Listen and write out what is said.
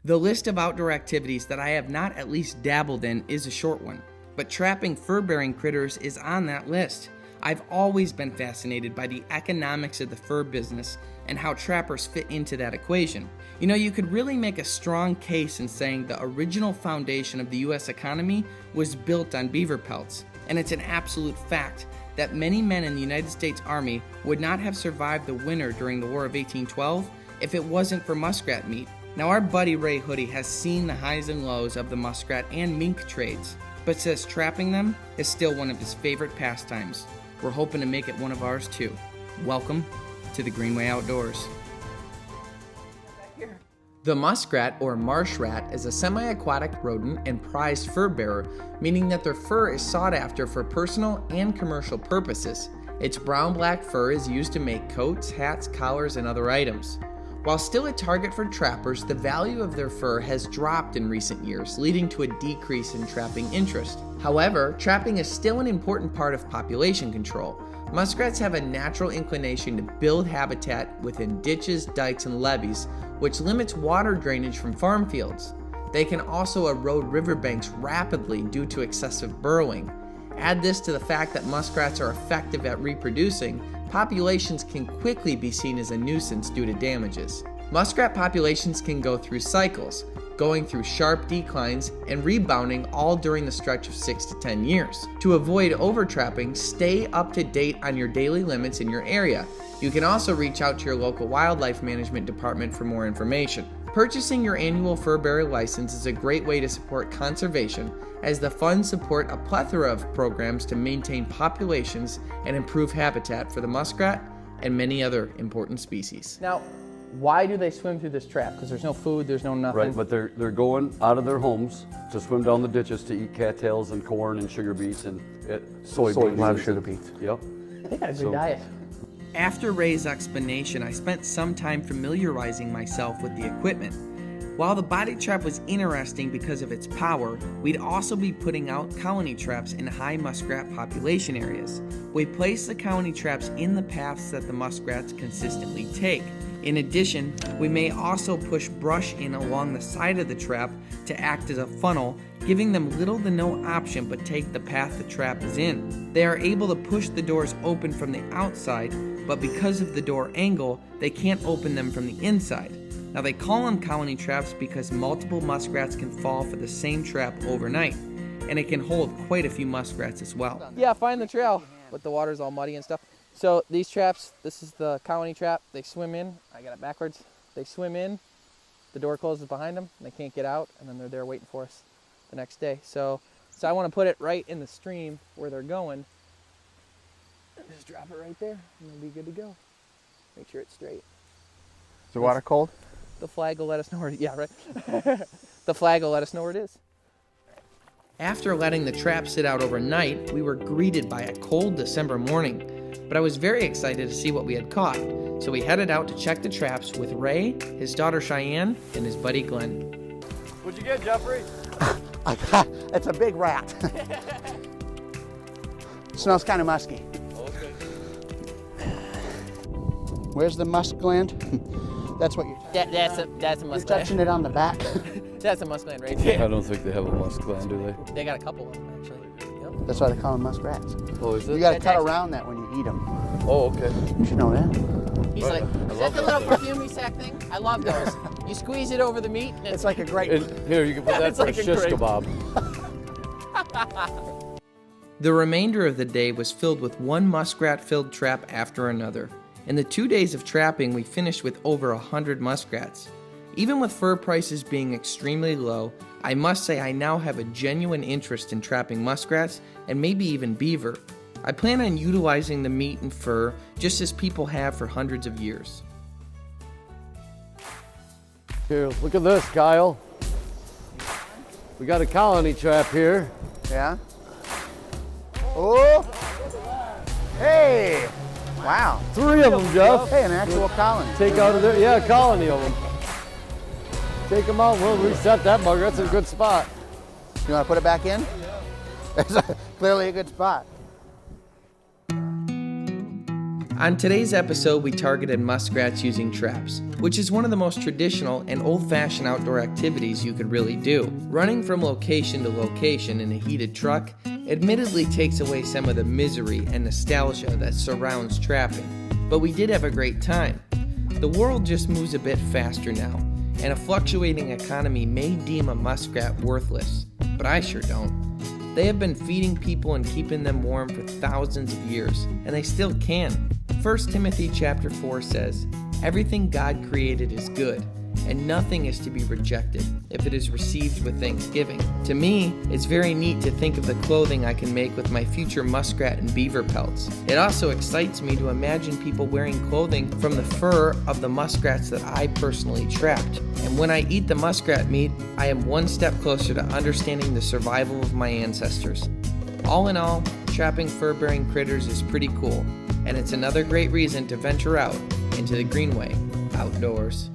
The list of outdoor activities that I have not at least dabbled in is a short one, but trapping fur-bearing critters is on that list. I've always been fascinated by the economics of the fur business and how trappers fit into that equation. You know, you could really make a strong case in saying the original foundation of the US economy was built on beaver pelts, and it's an absolute fact that many men in the United States Army would not have survived the winter during the War of 1812 if it wasn't for muskrat meat. Now, our buddy Ray Hoodie has seen the highs and lows of the muskrat and mink trades, but says trapping them is still one of his favorite pastimes. We're hoping to make it one of ours too. Welcome to the Greenway Outdoors. The muskrat, or marsh rat, is a semi-aquatic rodent and prized fur bearer, meaning that their fur is sought after for personal and commercial purposes. Its brown-black fur is used to make coats, hats, collars, and other items. While still a target for trappers, the value of their fur has dropped in recent years, leading to a decrease in trapping interest. However, trapping is still an important part of population control. Muskrats have a natural inclination to build habitat within ditches, dikes, and levees, which limits water drainage from farm fields. They can also erode riverbanks rapidly due to excessive burrowing. Add this to the fact that muskrats are effective at reproducing, populations can quickly be seen as a nuisance due to damages. Muskrat populations can go through cycles, going through sharp declines and rebounding all during the stretch of 6 to 10 years. To avoid overtrapping, stay up to date on your daily limits in your area. You can also reach out to your local wildlife management department for more information. Purchasing your annual fur bearer license is a great way to support conservation, as the funds support a plethora of programs to maintain populations and improve habitat for the muskrat and many other important species. Now, why do they swim through this trap? Because there's no food, there's no nothing. Right, but they're going out of their homes to swim down the ditches to eat cattails and corn and sugar beets and soybeans. A lot of sugar beets. Yep. They got a good diet. After Ray's explanation, I spent some time familiarizing myself with the equipment. While the body trap was interesting because of its power, we'd also be putting out colony traps in high muskrat population areas. We place the colony traps in the paths that the muskrats consistently take. In addition, we may also push brush in along the side of the trap to act as a funnel, giving them little to no option but take the path the trap is in. They are able to push the doors open from the outside, but because of the door angle, they can't open them from the inside. Now, they call them colony traps because multiple muskrats can fall for the same trap overnight, and it can hold quite a few muskrats as well. Yeah, find the trail, but the water's all muddy and stuff. So these traps, this is the colony trap. They swim in. I got it backwards. They swim in. The door closes behind them. And they can't get out, and then they're there waiting for us the next day. So I want to put it right in the stream where they're going. And just drop it right there, and they'll be good to go. Make sure it's straight. Is the water cold? The flag will let us know where it is. Yeah, right. The flag will let us know where it is. After letting the trap sit out overnight, we were greeted by a cold December morning. But I was very excited to see what we had caught, so we headed out to check the traps with Ray, his daughter Cheyenne, and his buddy Glenn. What'd you get, Jeffrey? It's a big rat. Smells kind of musky. Okay. Where's the musk gland? That's what you're That's a You're musk touching it on the back. That's a musk gland right there. I don't think they have a musk gland, do they? They got a couple of them, actually. Yep. That's why they call them muskrats. Oh, is it? You got to That's cut actually- around that when you eat them. Oh, okay. You should know that. He's like, is that the little perfume sack thing? I love those. You squeeze it over the meat, and It's like a great. And here, you can put that It's for like a a shish grape. kebab. The remainder of the day was filled with one muskrat-filled trap after another. In the 2 days of trapping, we finished with over 100 muskrats. Even with fur prices being extremely low, I must say I now have a genuine interest in trapping muskrats and maybe even beaver. I plan on utilizing the meat and fur just as people have for hundreds of years. Here, look at this, Kyle. We got a colony trap here. Yeah. Oh. Hey. Wow. 3 of them, Jeff. Hey, an actual colony. Take out of there, yeah, a colony of them. Take them out, we'll reset that bugger. That's a good spot. You want to put it back in? It's clearly a good spot. On today's episode, we targeted muskrats using traps, which is one of the most traditional and old-fashioned outdoor activities you could really do. Running from location to location in a heated truck admittedly takes away some of the misery and nostalgia that surrounds trapping, but we did have a great time. The world just moves a bit faster now, and a fluctuating economy may deem a muskrat worthless, but I sure don't. They have been feeding people and keeping them warm for thousands of years, and they still can. 1 Timothy chapter 4 says, "Everything God created is good, and nothing is to be rejected if it is received with thanksgiving." To me, it's very neat to think of the clothing I can make with my future muskrat and beaver pelts. It also excites me to imagine people wearing clothing from the fur of the muskrats that I personally trapped. And when I eat the muskrat meat, I am one step closer to understanding the survival of my ancestors. All in all, trapping fur-bearing critters is pretty cool, and it's another great reason to venture out into the greenway outdoors.